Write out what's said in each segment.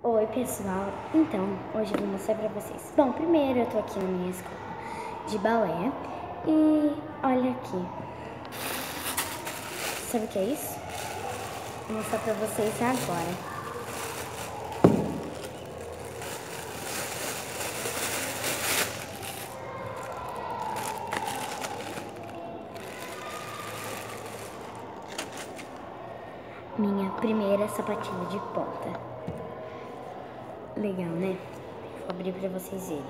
Oi pessoal, então hoje eu vou mostrar pra vocês. Bom, primeiro eu tô aqui na minha escola de balé e olha aqui. Sabe o que é isso? Vou mostrar pra vocês agora. Minha primeira sapatilha de ponta. Legal, né? Vou abrir pra vocês verem.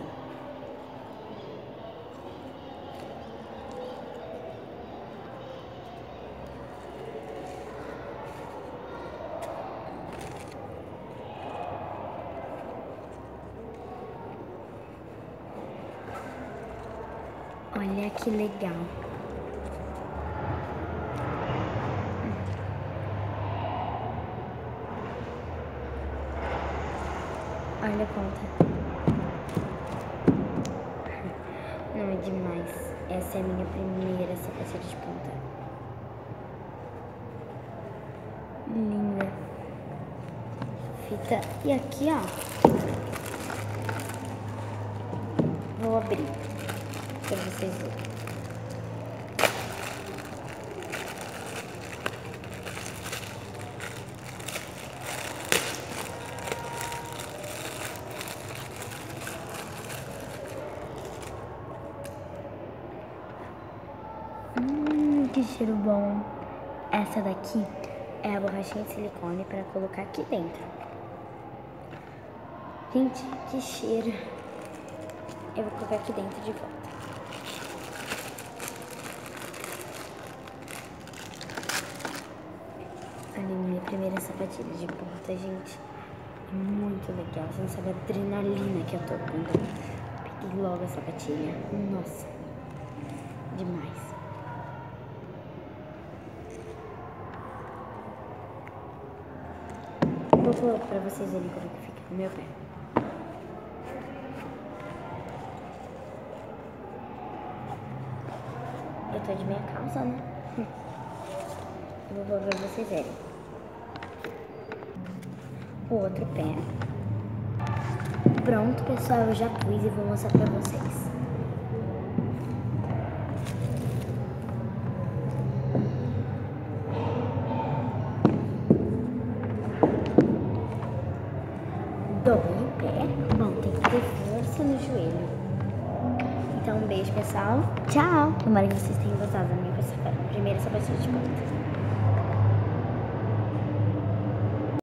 Olha que legal. Olha a ponta. Não é demais. Essa é a minha primeira sapatilha de ponta. Linda. Fita. E aqui, ó. Vou abrir pra vocês verem. Que cheiro bom. Essa daqui é a borrachinha de silicone para colocar aqui dentro. Gente, que cheiro. Eu vou colocar aqui dentro de volta. Olha, minha primeira sapatilha de ponta, gente. É muito legal. Você não sabe a adrenalina que eu tô quando peguei logo a sapatilha. Nossa, demais. Vou colocar pra vocês verem como que fica no meu pé. Eu tô de meia calça, né? Vou colocar pra vocês verem. O outro pé. Pronto, pessoal, eu já pus e vou mostrar pra vocês. Dou o pé. Bom, tem que ter força no joelho. Então, um beijo, pessoal. Tchau! Tomara que vocês tenham gostado da minha primeira sapatilha de ponta.